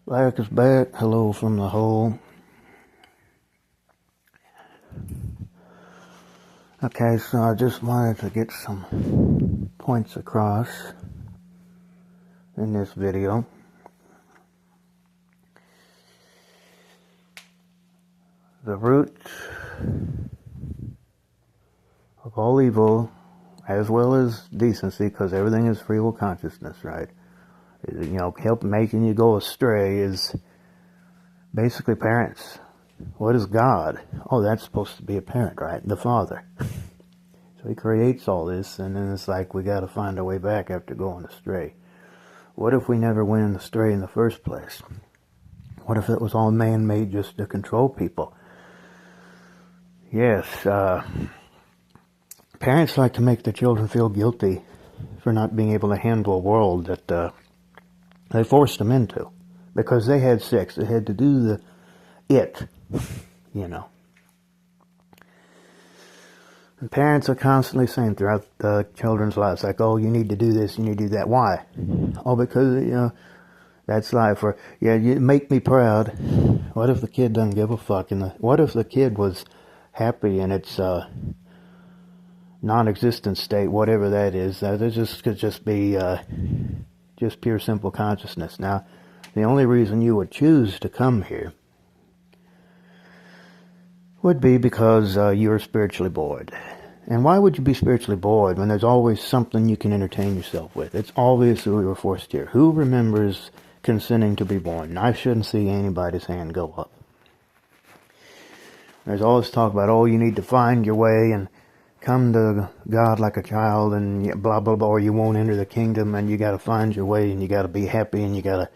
Black is back. Hello from the hole. Okay, so I just wanted to get some points across in this video. The root of all evil, as well as decency, because everything is free will consciousness, right? Help making you go astray is basically parents. What is God? Oh, that's supposed to be a parent, right? The father. So he creates all this, and then it's like we got to find a way back after going astray. What if we never went astray in the first place? What if it was all man-made just to control people? Yes, parents like to make their children feel guilty for not being able to handle a world that they forced them into. Because they had sex, they had to do And parents are constantly saying throughout the children's lives, like, oh, you need to do this, you need to do that. Why? Oh, because, that's life. Or, yeah, you make me proud. What if the kid doesn't give a fuck? What if the kid was happy in its non-existent state, whatever that is? That could just be just pure simple consciousness. Now, the only reason you would choose to come here would be because you're spiritually bored. And why would you be spiritually bored when there's always something you can entertain yourself with? It's obvious that we were forced here. Who remembers consenting to be born? I shouldn't see anybody's hand go up. There's always talk about, oh, you need to find your way and come to God like a child and blah, blah, blah, or you won't enter the kingdom, and you got to find your way and you got to be happy and you got to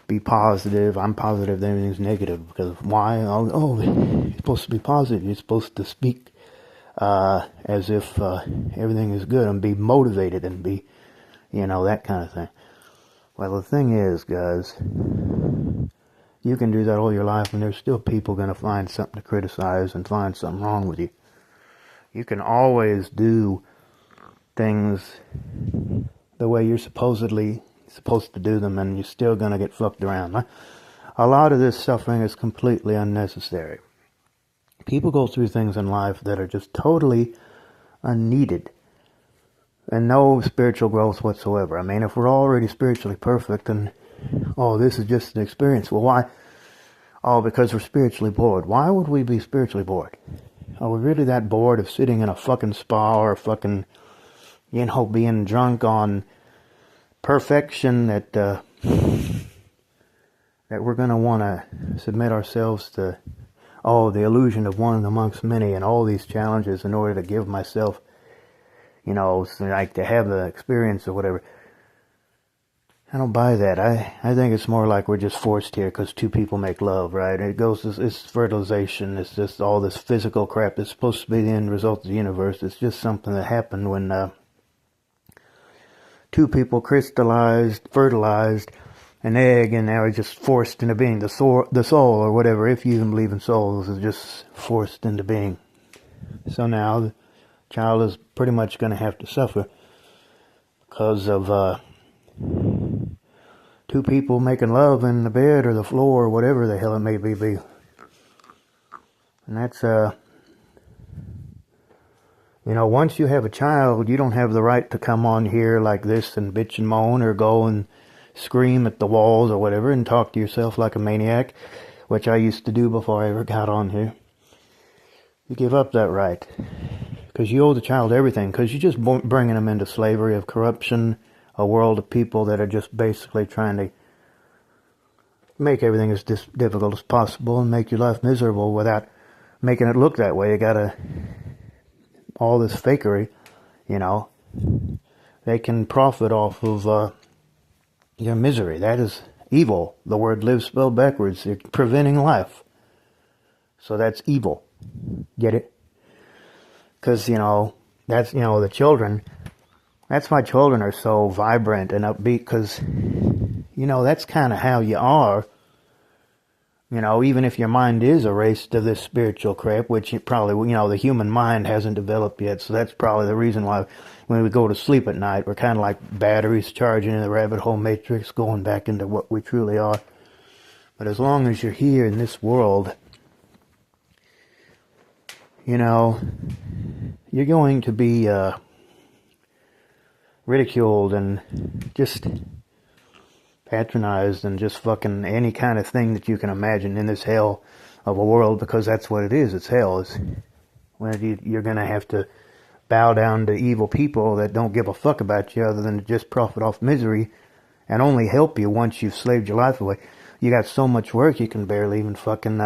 be positive. I'm positive that everything's negative. Because why? Oh, you're supposed to be positive. You're supposed to speak as if everything is good and be motivated and be, that kind of thing. Well, the thing is, guys, you can do that all your life and there's still people going to find something to criticize and find something wrong with you. You can always do things the way you're supposed to do them, and you're still going to get fucked around. A lot of this suffering is completely unnecessary. People go through things in life that are just totally unneeded and no spiritual growth whatsoever. I mean, if we're already spiritually perfect and, oh, this is just an experience. Well, why? Oh, because we're spiritually bored. Why would we be spiritually bored? Are we really that bored of sitting in a fucking spa or fucking, being drunk on perfection that we're going to want to submit ourselves to, the illusion of one amongst many and all these challenges in order to give myself, like to have the experience or whatever. I don't buy that. I think it's more like we're just forced here because two people make love, right? It's fertilization. It's just all this physical crap. It's supposed to be the end result of the universe. It's just something that happened when two people fertilized an egg, and now it's just forced into being. The soul, or whatever, if you even believe in souls, is just forced into being. So now the child is pretty much going to have to suffer because of two people making love in the bed or the floor or whatever the hell it may be. And that's, once you have a child, you don't have the right to come on here like this and bitch and moan or go and scream at the walls or whatever and talk to yourself like a maniac, which I used to do before I ever got on here. You give up that right because you owe the child everything, because you're just bringing them into slavery of corruption, a world of people that are just basically trying to make everything as difficult as possible and make your life miserable without making it look that way. You gotta, all this fakery, they can profit off of your misery. That is evil. The word live spelled backwards. You're preventing life. So that's evil. Get it? Because, that's, the children, that's why children are so vibrant and upbeat, because, that's kind of how you are. Even if your mind is erased to this spiritual crap, which it probably, the human mind hasn't developed yet. So that's probably the reason why when we go to sleep at night, we're kind of like batteries charging in the rabbit hole matrix, going back into what we truly are. But as long as you're here in this world, you know, you're going to be ridiculed and just patronized and just fucking any kind of thing that you can imagine in this hell of a world, because that's what it is. It's hell. It's when you're going to have to bow down to evil people that don't give a fuck about you other than to just profit off misery and only help you once you've slaved your life away. You got so much work you can barely even fucking,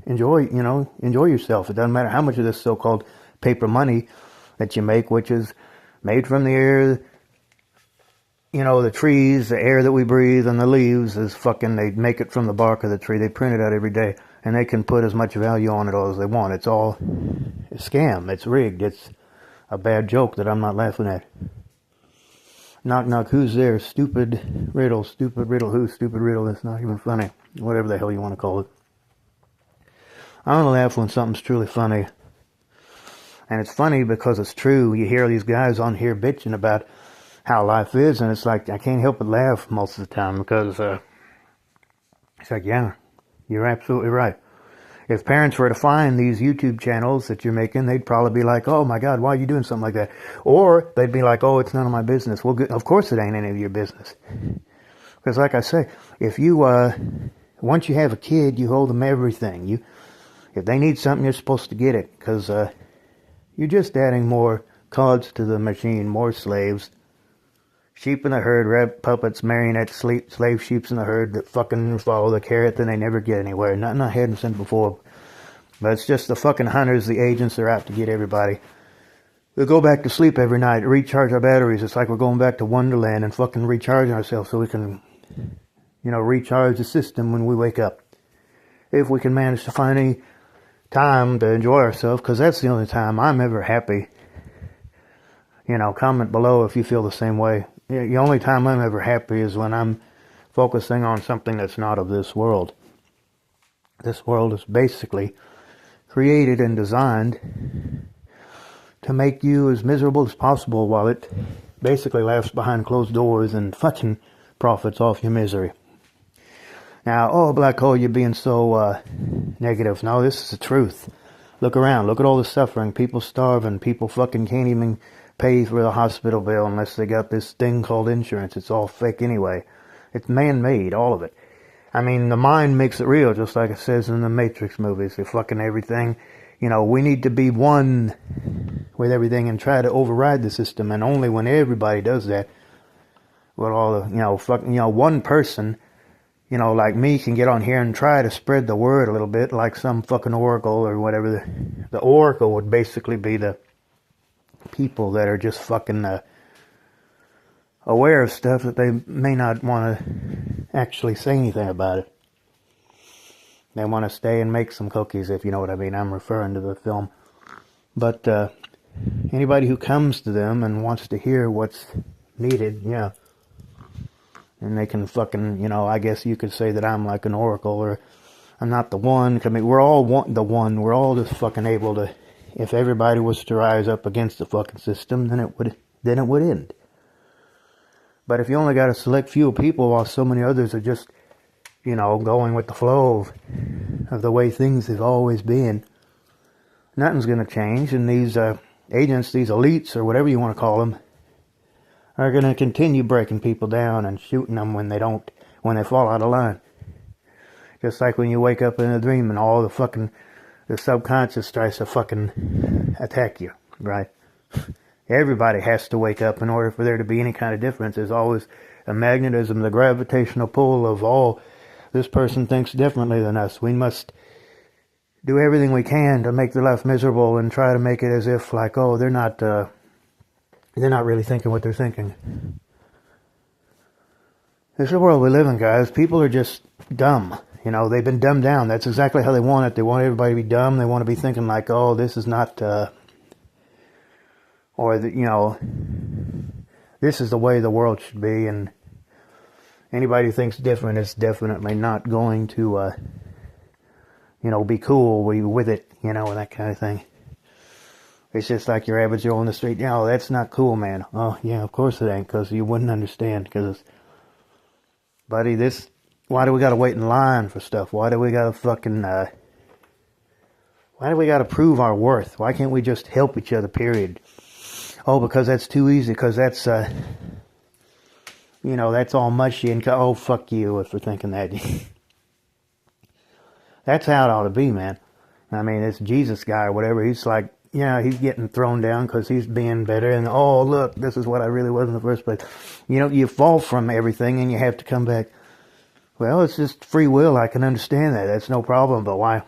enjoy yourself. It doesn't matter how much of this so-called paper money that you make, which is made from the air, the trees, the air that we breathe, and the leaves is fucking, they make it from the bark of the tree. They print it out every day, and they can put as much value on it all as they want. It's all a scam. It's rigged. It's a bad joke that I'm not laughing at. Knock, knock, who's there? Stupid riddle who? Stupid riddle, that's not even funny. Whatever the hell you want to call it. I don't laugh when something's truly funny. And it's funny because it's true. You hear these guys on here bitching about how life is, and it's like, I can't help but laugh most of the time, because it's like, yeah, you're absolutely right. If parents were to find these YouTube channels that you're making, they'd probably be like, oh my God, why are you doing something like that? Or they'd be like, oh, it's none of my business. Well, good. Of course it ain't any of your business. Because like I say, if you, once you have a kid, you owe them everything. If they need something, you're supposed to get it, because you're just adding more cogs to the machine, more slaves. Sheep in the herd, puppets, marionettes, slave sheeps in the herd that fucking follow the carrot, and they never get anywhere. Nothing I hadn't seen before. But it's just the fucking hunters, the agents, they're out to get everybody. We'll go back to sleep every night, recharge our batteries. It's like we're going back to Wonderland and fucking recharging ourselves so we can, recharge the system when we wake up. If we can manage to find any time to enjoy ourselves, because that's the only time I'm ever happy. Comment below if you feel the same way. The only time I'm ever happy is when I'm focusing on something that's not of this world. This world is basically created and designed to make you as miserable as possible while it basically laughs behind closed doors and fucking profits off your misery. Now, oh, Black Hole, you're being so negative. No, this is the truth. Look around. Look at all the suffering. People starving. People fucking can't even pay for the hospital bill unless they got this thing called insurance. It's all fake anyway. It's man-made, all of it. I mean, the mind makes it real, just like it says in the Matrix movies. They fucking everything. We need to be one with everything and try to override the system. And only when everybody does that, will all the, one person, like me, can get on here and try to spread the word a little bit, like some fucking oracle or whatever. The oracle would basically be the people that are just fucking aware of stuff that they may not want to actually say anything about it. They want to stay and make some cookies, if you know what I mean. I'm referring to the film. But anybody who comes to them and wants to hear what's needed, yeah. And they can fucking, I guess you could say that I'm like an oracle, or I'm not the one. I mean, we're all the one. We're all just fucking able to. If everybody was to rise up against the fucking system, then it would end. But if you only got a select few people while so many others are just, going with the flow of the way things have always been, nothing's going to change. And these agents, these elites, or whatever you want to call them, are going to continue breaking people down and shooting them when they fall out of line. Just like when you wake up in a dream and all the subconscious tries to fucking attack you, right? Everybody has to wake up in order for there to be any kind of difference. There's always a magnetism, the gravitational pull of all, this person thinks differently than us. We must do everything we can to make their life miserable and try to make it as if like, oh, they're not really thinking what they're thinking. This is the world we live in, guys. People are just dumb. They've been dumbed down. That's exactly how they want it. They want everybody to be dumb. They want to be thinking like, oh, this is not, this is the way the world should be. And anybody who thinks different is definitely not going to, be cool with it, and that kind of thing. It's just like your average Joe on the street. That's not cool, man. Oh, yeah, of course it ain't, because you wouldn't understand, because buddy, why do we gotta wait in line for stuff? Why do we gotta why do we gotta prove our worth? Why can't we just help each other, period? Oh, because that's too easy, because that's, that's all mushy, and, oh, fuck you for thinking that. That's how it ought to be, man. I mean, this Jesus guy or whatever, he's like, he's getting thrown down because he's being better, and, oh, look, this is what I really was in the first place. You fall from everything, and you have to come back. Well, it's just free will. I can understand that. That's no problem, but why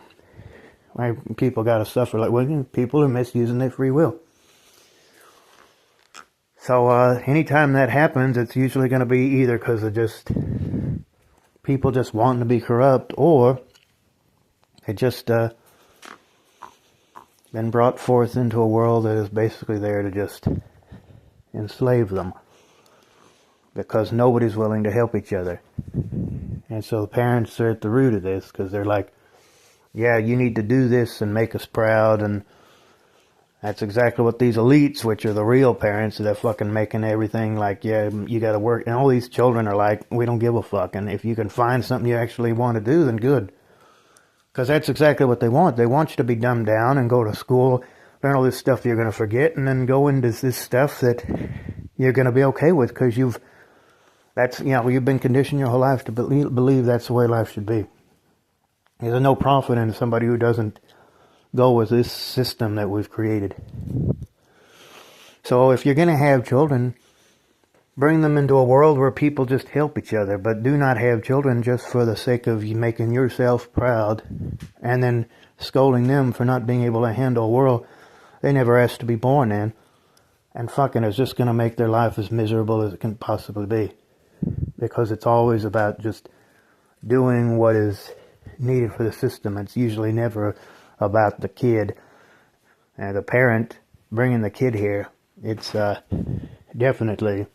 people got to suffer? Like, well, people are misusing their free will. So anytime that happens, it's usually going to be either because of just people just wanting to be corrupt, or it just been brought forth into a world that is basically there to just enslave them, because nobody's willing to help each other. And so the parents are at the root of this, because they're like, yeah, you need to do this and make us proud, and that's exactly what these elites, which are the real parents, they're fucking making everything like, yeah, you gotta work. And all these children are like, we don't give a fuck. And if you can find something you actually want to do, then good. Because that's exactly what they want. They want you to be dumbed down and go to school, learn all this stuff you're going to forget, and then go into this stuff that you're going to be okay with, because you've been conditioned your whole life to believe that's the way life should be. There's no profit in somebody who doesn't go with this system that we've created. So if you're going to have children, bring them into a world where people just help each other, but do not have children just for the sake of you making yourself proud and then scolding them for not being able to handle a world they never asked to be born in, and fucking is just going to make their life as miserable as it can possibly be. Because it's always about just doing what is needed for the system. It's usually never about the kid and the parent bringing the kid here. It's definitely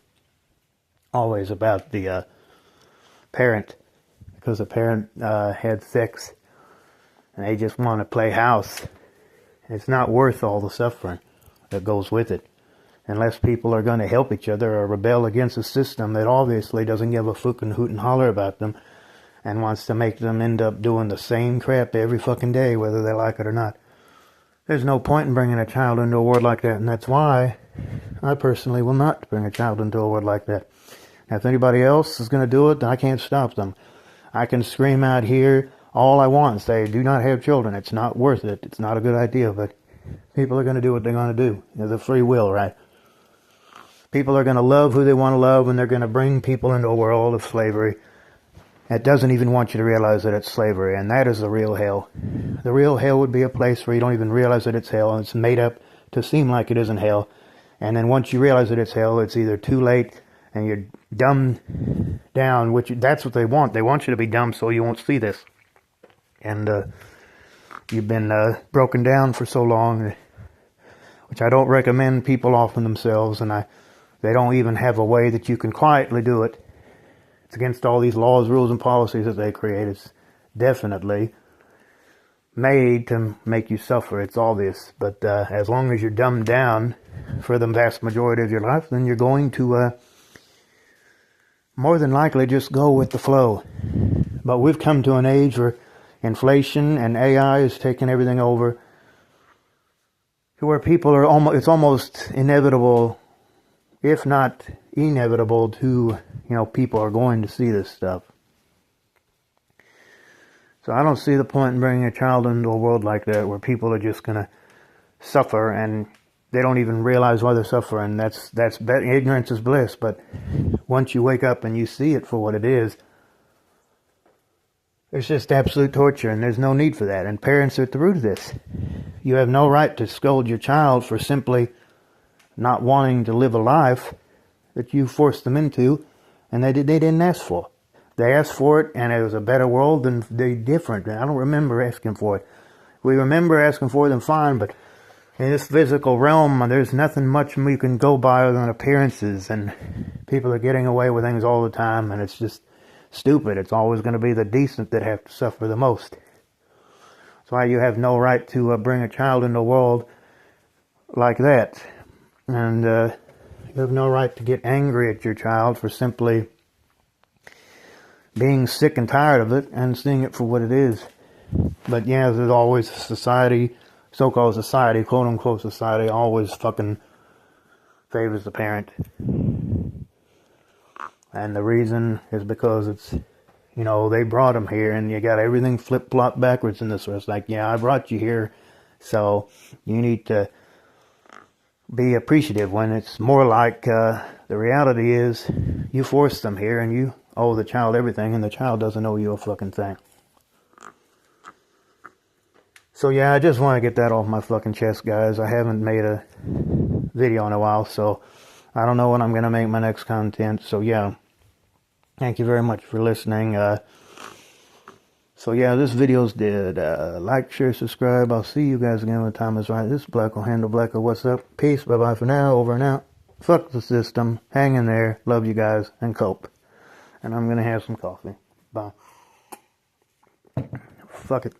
always about the parent, because the parent had sex and they just want to play house. It's not worth all the suffering that goes with it, unless people are going to help each other or rebel against a system that obviously doesn't give a fucking hoot and holler about them and wants to make them end up doing the same crap every fucking day, whether they like it or not. There's no point in bringing a child into a world like that, and that's why I personally will not bring a child into a world like that. Now, if anybody else is going to do it, then I can't stop them. I can scream out here all I want and say, do not have children. It's not worth it. It's not a good idea, but people are going to do what they're going to do. There's a free will, right? People are going to love who they want to love, and they're going to bring people into a world of slavery that doesn't even want you to realize that it's slavery, and that is the real hell. The real hell would be a place where you don't even realize that it's hell, and it's made up to seem like it isn't hell. And then once you realize that it's hell, it's either too late and you're dumbed down, that's what they want. They want you to be dumb so you won't see this. And you've been broken down for so long, which I don't recommend people offing themselves, and they don't even have a way that you can quietly do it. It's against all these laws, rules, and policies that they create. It's definitely made to make you suffer. It's obvious. But as long as you're dumbed down for the vast majority of your life, then you're going to more than likely just go with the flow. But we've come to an age where inflation and AI is taking everything over, to where people are it's almost inevitable, if not inevitable, to, people are going to see this stuff. So I don't see the point in bringing a child into a world like that where people are just going to suffer and they don't even realize why they're suffering. That's ignorance is bliss. But once you wake up and you see it for what it is, it's just absolute torture, and there's no need for that. And parents are at the root of this. You have no right to scold your child for simply not wanting to live a life that you forced them into, and they didn't ask for. They asked for it, and it was a better world, and they're different. I don't remember asking for it. We remember asking for it, then fine, but in this physical realm, there's nothing much we can go by other than appearances, and people are getting away with things all the time, and it's just stupid. It's always going to be the decent that have to suffer the most. That's why you have no right to bring a child into the world like that. And you have no right to get angry at your child for simply being sick and tired of it and seeing it for what it is. But yeah, there's always society, so-called society, quote-unquote society, always fucking favors the parent. And the reason is because it's, you know, they brought them here and you got everything flip-flop backwards in this. It's like, yeah, I brought you here, so you need to be appreciative, when it's more like the reality is you forced them here and you owe the child everything, and the child doesn't owe you a fucking thing. So yeah, I just want to get that off my fucking chest, guys. I haven't made a video in a while, so I don't know when I'm going to make my next content. So yeah, thank you very much for listening. So yeah, this video's dead. Like, share, subscribe. I'll see you guys again when the time is right. This is Blacko Handle Blacko. What's up? Peace. Bye-bye for now. Over and out. Fuck the system. Hang in there. Love you guys. And cope. And I'm going to have some coffee. Bye. Fuck it.